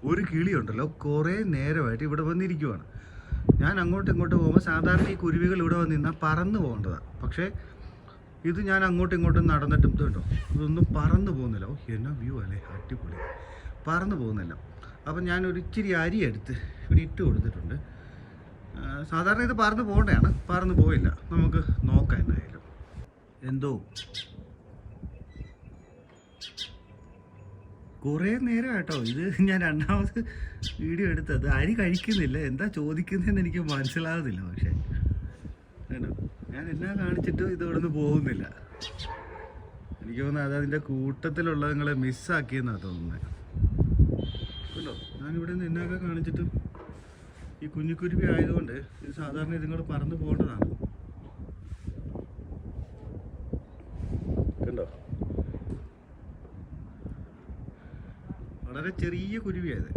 ഒരു കിളിയുണ്ടല്ലോ കുറേ നേരമായിട്ട് ഇവിടെ വന്നിരിക്കുവാണ്. ഞാൻ അങ്ങോട്ടും ഇങ്ങോട്ടും പോകുമ്പോൾ സാധാരണ ഈ കുരുവികൾ ഇവിടെ വന്ന് നിന്നാൽ പറന്ന് പോകേണ്ടതാണ്. പക്ഷേ ഇത് ഞാൻ അങ്ങോട്ടും ഇങ്ങോട്ടും നടന്നിട്ടും ഇതുണ്ടോ, ഇതൊന്നും പറന്ന് പോകുന്നില്ല. ഓ എന്നാ വ്യൂ അല്ലേ, അടിപൊളി, പറന്ന് പോകുന്നില്ല. അപ്പം ഞാനൊരു ഇച്ചിരി അരി എടുത്ത് ഇവിടെ ഇട്ട് കൊടുത്തിട്ടുണ്ട്. സാധാരണ ഇത് പറന്ന് പോകേണ്ടതാണ്, പറന്ന് പോയില്ല. നമുക്ക് നോക്കാം എന്നായാലും. എന്തോ കുറേ നേരം കേട്ടോ ഇത് ഞാൻ രണ്ടാമത് വീഡിയോ എടുത്തത്. അരി കഴിക്കുന്നില്ല, എന്താ ചോദിക്കുന്നതെന്ന് എനിക്ക് മനസ്സിലാകുന്നില്ല. പക്ഷേ ഞാൻ എന്നാ കാണിച്ചിട്ടും ഇത് ഇവിടെ നിന്ന് പോകുന്നില്ല. എനിക്ക് തോന്നുന്നത് അതതിൻ്റെ കൂട്ടത്തിലുള്ള നിങ്ങളെ മിസ്സാക്കിയെന്നാണ് തോന്നുന്നത്. അല്ലോ ഞാനിവിടെ നിന്ന് എന്നൊക്കെ കാണിച്ചിട്ടും ഈ കുഞ്ഞിക്കുരുവി ആയതുകൊണ്ട് ഇത് സാധാരണ ഇതുങ്ങൾ പറന്ന് പോകേണ്ടതാണ്. കണ്ടോ, വളരെ ചെറിയ കുരുവിയായത്.